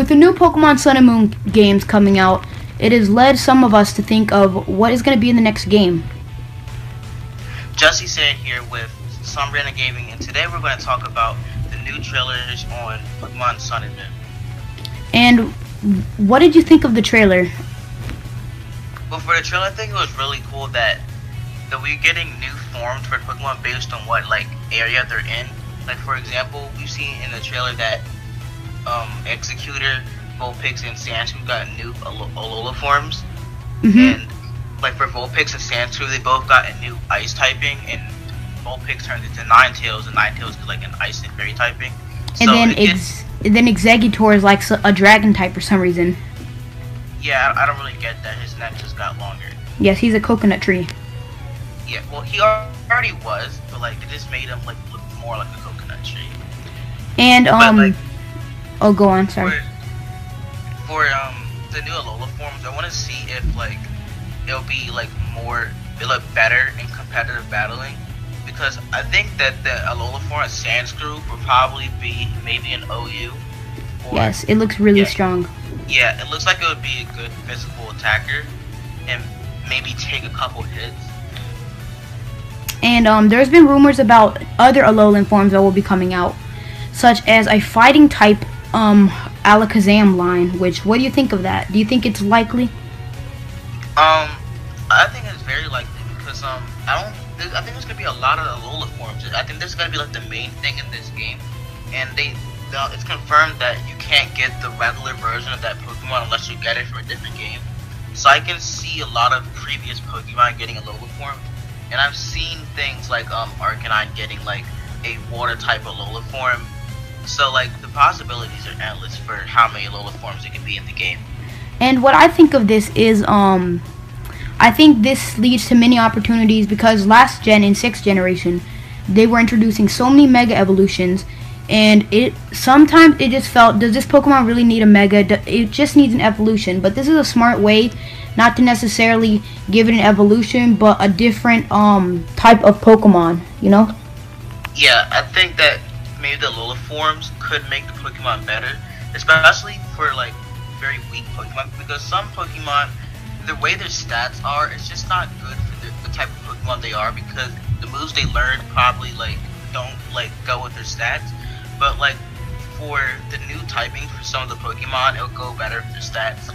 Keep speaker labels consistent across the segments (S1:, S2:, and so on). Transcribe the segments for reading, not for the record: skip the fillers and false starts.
S1: with the new Pokemon Sun and Moon games coming out, it has led some of us to think of what is going to be in the next game.
S2: Jesse said here with Some Random Gaming, and today we're going to talk about the new trailers on Pokemon Sun and Moon.
S1: And what did you think of the trailer?
S2: Well, for the trailer, I think it was really cool that we're getting new forms for Pokemon based on what area they're in. Like, for example, we've seen in the trailer that Executor, Vulpix, and Sandshrew got new Alola forms. And like for Vulpix and Sandshrew, they both got a new Ice typing, and Vulpix turned into Ninetales, and Ninetales is like an Ice and Fairy typing.
S1: And then Executor is like a Dragon type for some reason.
S2: Yeah, I don't really get that. His neck just got longer.
S1: Yes, he's a coconut tree.
S2: Yeah, well, he already was, but like it just made him like look more like a coconut tree.
S1: And
S2: but,
S1: oh, go on. Sorry.
S2: For the new Alola forms, I want to see if it'll be it'll look better in competitive battling, because I think that the Alola form at Sandshrew will probably be maybe an OU.
S1: Yes, it looks really strong.
S2: Yeah, it looks like it would be a good physical attacker and maybe take a couple hits.
S1: And there's been rumors about other Alolan forms that will be coming out, such as a fighting type Alakazam line. What do you think of that? Do you think it's likely?
S2: I think it's very likely because I think there's gonna be a lot of Alola forms. I think this is gonna be like the main thing in this game, and it's confirmed that you can't get the regular version of that Pokemon unless you get it from a different game. So I can see a lot of previous Pokemon getting Alola form, and I've seen things like Arcanine getting like a water type Alola form. So the possibilities are endless for how many Alola forms it can be in the game.
S1: And what I think of this is I think this leads to many opportunities, because last gen in 6th generation they were introducing so many Mega Evolutions, and sometimes it just felt, does this Pokemon really need a Mega? It just needs an evolution. But this is a smart way not to necessarily give it an evolution, but a different type of Pokemon, you know?
S2: Yeah, I think that maybe the Alola forms could make the Pokemon better, especially for very weak Pokemon, because some Pokemon, the way their stats are, it's just not good for the type of Pokemon they are, because the moves they learn probably don't go with their stats. But for the new typing for some of the Pokemon, it'll go better for their stats.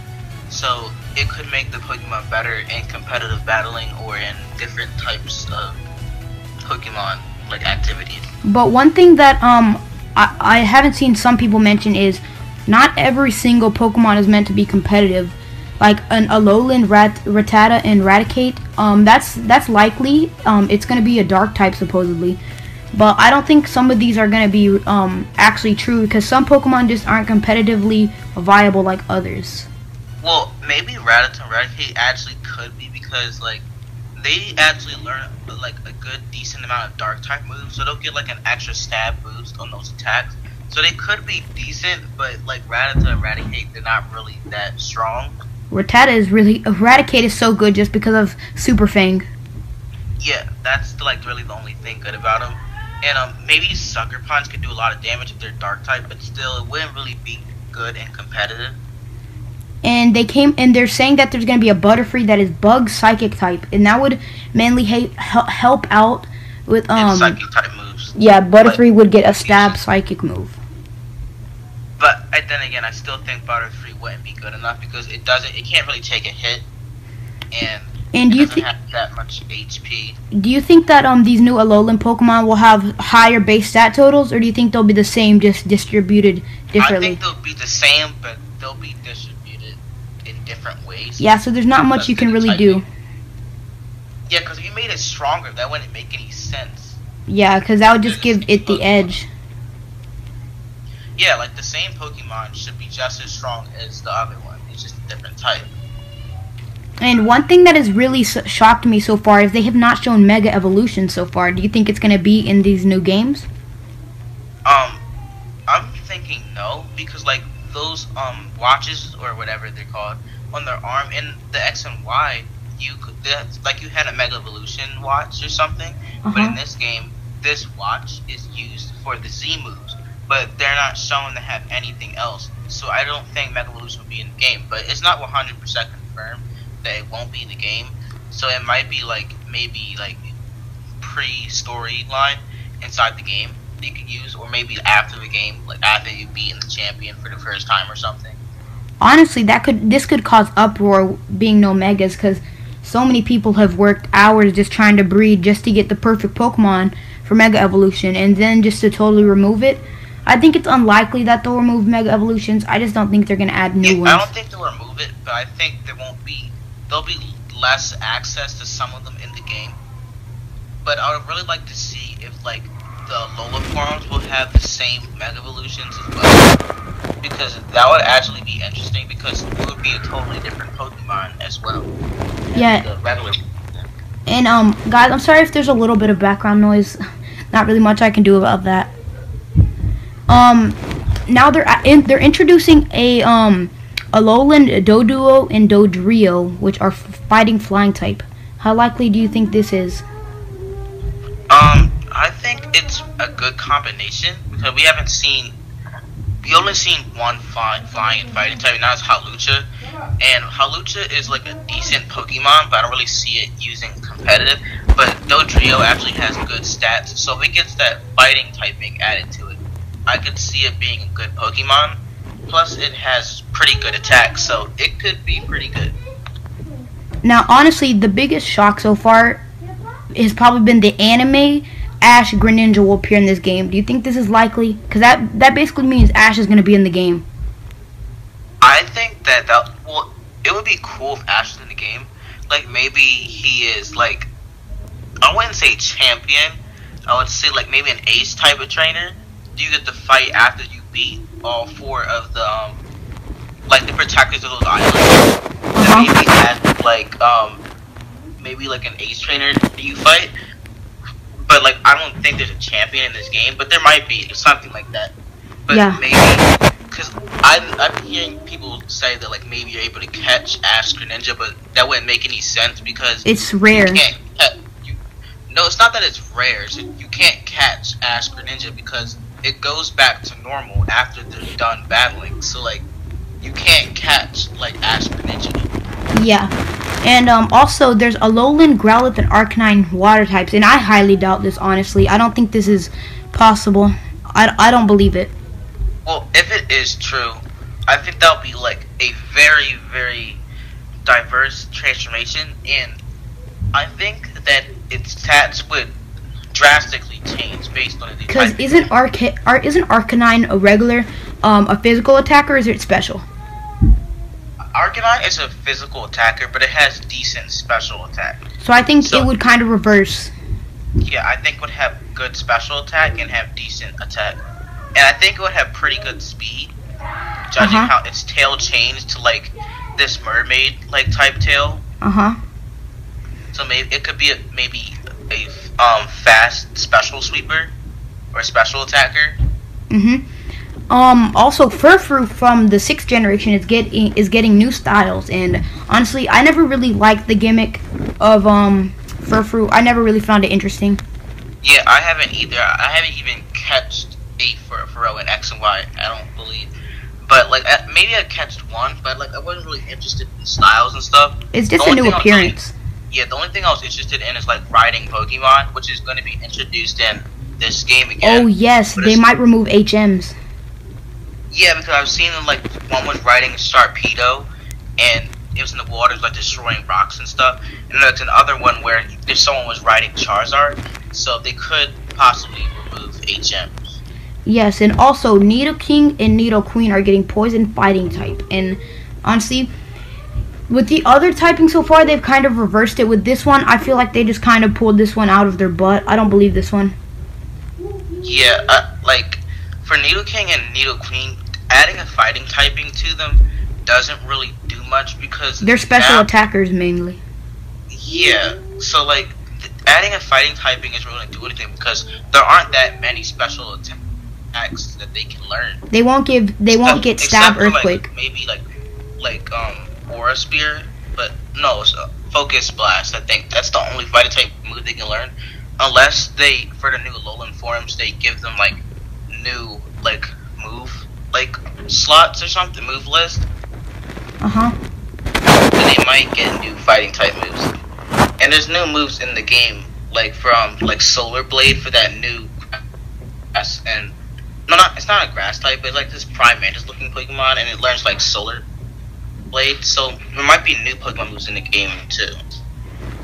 S2: So it could make the Pokemon better in competitive battling or in different types of Pokemon activities.
S1: But one thing that I haven't seen some people mention is not every single Pokemon is meant to be competitive. Like an Alolan, Rattata, and Raticate, that's likely. It's going to be a dark type supposedly. But I don't think some of these are going to be actually true, because some Pokemon just aren't competitively viable like others.
S2: Well, maybe Rattata and Raticate actually could be, because they actually learn a good decent amount of dark type moves, so they'll get an extra stab boost on those attacks. So they could be decent, but Rattata and Raticate, they're not really that strong.
S1: Raticate is so good just because of Super Fang.
S2: Yeah, that's really the only thing good about them. And maybe Sucker Punch could do a lot of damage if they're dark type, but still it wouldn't really be good and competitive.
S1: And they're saying that there's going to be a Butterfree that is Bug Psychic type, and that would mainly help out with
S2: Psychic type moves.
S1: Yeah, Butterfree would get a stab Psychic move.
S2: But then again, I still think Butterfree wouldn't be good enough, because it can't really take a hit, and
S1: do you think
S2: have that much HP?
S1: Do you think that these new Alolan Pokemon will have higher base stat totals, or do you think they'll be the same, just distributed differently?
S2: I think they'll be the same, but they'll be distributed in different ways.
S1: Yeah, so there's not much you can really do.
S2: Yeah, because if you made it stronger, that wouldn't make any sense.
S1: Yeah, because that would just give it the edge.
S2: Yeah, the same Pokemon should be just as strong as the other one. It's just a different type.
S1: And one thing that has really shocked me so far is they have not shown Mega Evolution so far. Do you think it's going to be in these new games?
S2: I'm thinking no, because those watches or whatever they're called on their arm in the X and Y, you had a Mega Evolution watch or something, but in this game, this watch is used for the Z moves, but they're not shown to have anything else. so I don't think Mega Evolution will be in the game. But it's not 100% confirmed that it won't be in the game. So it might be like maybe like pre-storyline inside the game that you could use, or maybe after the game, like after you beat the champion for the first time or something.
S1: Honestly, this could cause uproar being no megas, because so many people have worked hours just trying to breed just to get the perfect Pokemon for Mega Evolution, and then just to totally remove it. I think it's unlikely that they'll remove Mega Evolutions. I just don't think they're gonna add new ones.
S2: I don't think they'll remove it, but I think there'll be less access to some of them in the game. But I would really like to see if like the Alola forms will have the same Mega Evolutions as well, because that would actually be interesting, because it would be a totally different Pokemon as well.
S1: Yeah.
S2: The regular.
S1: And guys, I'm sorry if there's a little bit of background noise. Not really much I can do about that. Now they're introducing a Alolan Doduo and Dodrio, which are fighting flying type. How likely do you think this is?
S2: I think it's a good combination, because we only seen one flying and fighting type, and that's Hawlucha. And Hawlucha is like a decent Pokemon, but I don't really see it using competitive. But Dodrio actually has good stats, so if it gets that fighting typing added to it, I could see it being a good Pokemon. Plus, it has pretty good attack, so it could be pretty good.
S1: Now, honestly, the biggest shock so far has probably been the anime Ash-Greninja will appear in this game. Do you think this is likely? Because that basically means Ash is going to be in the game.
S2: I think that it would be cool if Ash is in the game. Like, maybe he is, like, I wouldn't say champion. I would say, like, maybe an ace type of trainer. You get to fight after you beat all 4 of the, like, the protectors of those islands. And maybe add, like, maybe, like, an ace trainer that you fight. But, like, I don't think there's a champion in this game, but there might be, or something like that. But
S1: yeah.
S2: Maybe, because I'm hearing people say that, like, maybe you're able to catch Ash-Greninja, but that wouldn't make any sense, because
S1: it's rare.
S2: No, it's not that it's rare. So you can't catch Ash-Greninja because it goes back to normal after they're done battling. So, like, you can't catch, like, Ash-Greninja.
S1: Yeah. And also, there's Alolan, Growlithe, and Arcanine water types, and I highly doubt this, honestly. I don't think this is possible. I don't believe it.
S2: Well, if it is true, I think that would be, like, a very, very diverse transformation, and I think that its stats would drastically change based on the
S1: because isn't Arcanine a regular, a physical attacker, or is it special?
S2: Arcanine is a physical attacker, but it has decent special attack.
S1: So I think it would kind of reverse.
S2: Yeah, I think it would have good special attack and have decent attack. And I think it would have pretty good speed, judging how its tail changed to, like, this mermaid-like type tail. So maybe it could be maybe a fast special sweeper or special attacker.
S1: Also, Furfrou from the 6th generation is getting new styles, and honestly, I never really liked the gimmick of Furfrou. I never really found it interesting.
S2: Yeah, I haven't either. I haven't even catched a Furfrou in X and Y. I don't believe. But like maybe I catched one, but like I wasn't really interested in styles and stuff.
S1: It's just a new appearance.
S2: Yeah, the only thing I was interested in is like riding Pokemon, which is going to be introduced in this game again.
S1: Oh yes, they might remove HMs.
S2: Yeah, because I've seen them, like, one was riding Sharpedo, and it was in the waters, like, destroying rocks and stuff. And there's another one where someone was riding Charizard, so they could possibly remove HMs.
S1: Yes, and also Nidoking and Nidoqueen are getting poison fighting type. And honestly, with the other typing so far, they've kind of reversed it. With this one, I feel like they just kind of pulled this one out of their butt. I don't believe this one.
S2: Yeah, like, for Nidoking and Nidoqueen, adding a fighting typing to them doesn't really do much because
S1: they're special attackers mainly.
S2: Yeah, so like adding a fighting typing isn't really do anything because there aren't that many special attacks that they can learn.
S1: They won't get stab earthquake.
S2: Like, maybe like Aura Spear, but no, it's Focus Blast. I think that's the only fighting type move they can learn, unless they for the new Alolan forms they give them like new like move like slots or something, move list,
S1: Uh-huh.
S2: then they might get new fighting type moves. And there's new moves in the game, like from like Solar Blade for that new grass, and no, not it's not a grass type, but it's like this Prime Mantis looking Pokemon, and it learns like Solar Blade. So there might be new Pokemon moves in the game too.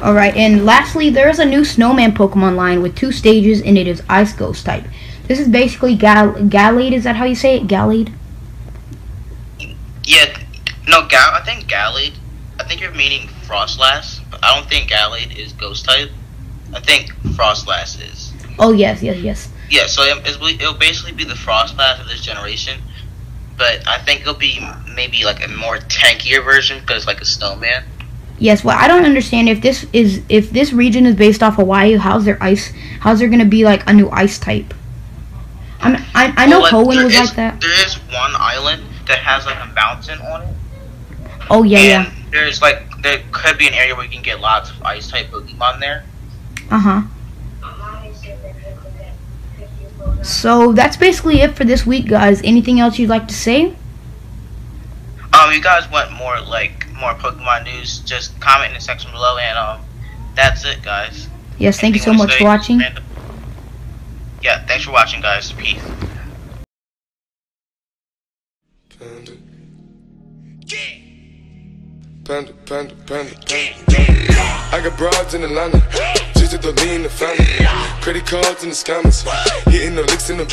S1: Alright, and lastly, there is a new Snowman Pokemon line with 2 stages, and it is Ice Ghost type. This is basically Gallade, is that how you say it? Gallade?
S2: Yeah, no, I think Gallade. I think you're meaning Frostlass, but I don't think Gallade is Ghost type. I think Frostlass is.
S1: Oh, yes, yes, yes.
S2: Yeah, so it'll basically be the Frostlass of this generation, but I think it'll be maybe like a more tankier version because like a snowman.
S1: Yes, well, I don't understand if this region is based off Hawaii. How's there gonna be like a new ice type? I know
S2: Well,
S1: Hoenn was like that.
S2: There is one island that has like a mountain on it.
S1: Oh yeah,
S2: and there could be an area where you can get lots of ice type Pokemon there.
S1: Uh-huh. So that's basically it for this week, guys. Anything else you'd like to say?
S2: You guys want more Pokemon news? Just comment in the section below, and that's it, guys.
S1: Yes, thank you so much for watching.
S2: Yeah, thanks for watching, guys. Peace.
S3: Panda, panda, panda, panda. I got broads in Atlanta, just to the lean the family. Credit cards in the scammers, hitting the licks in the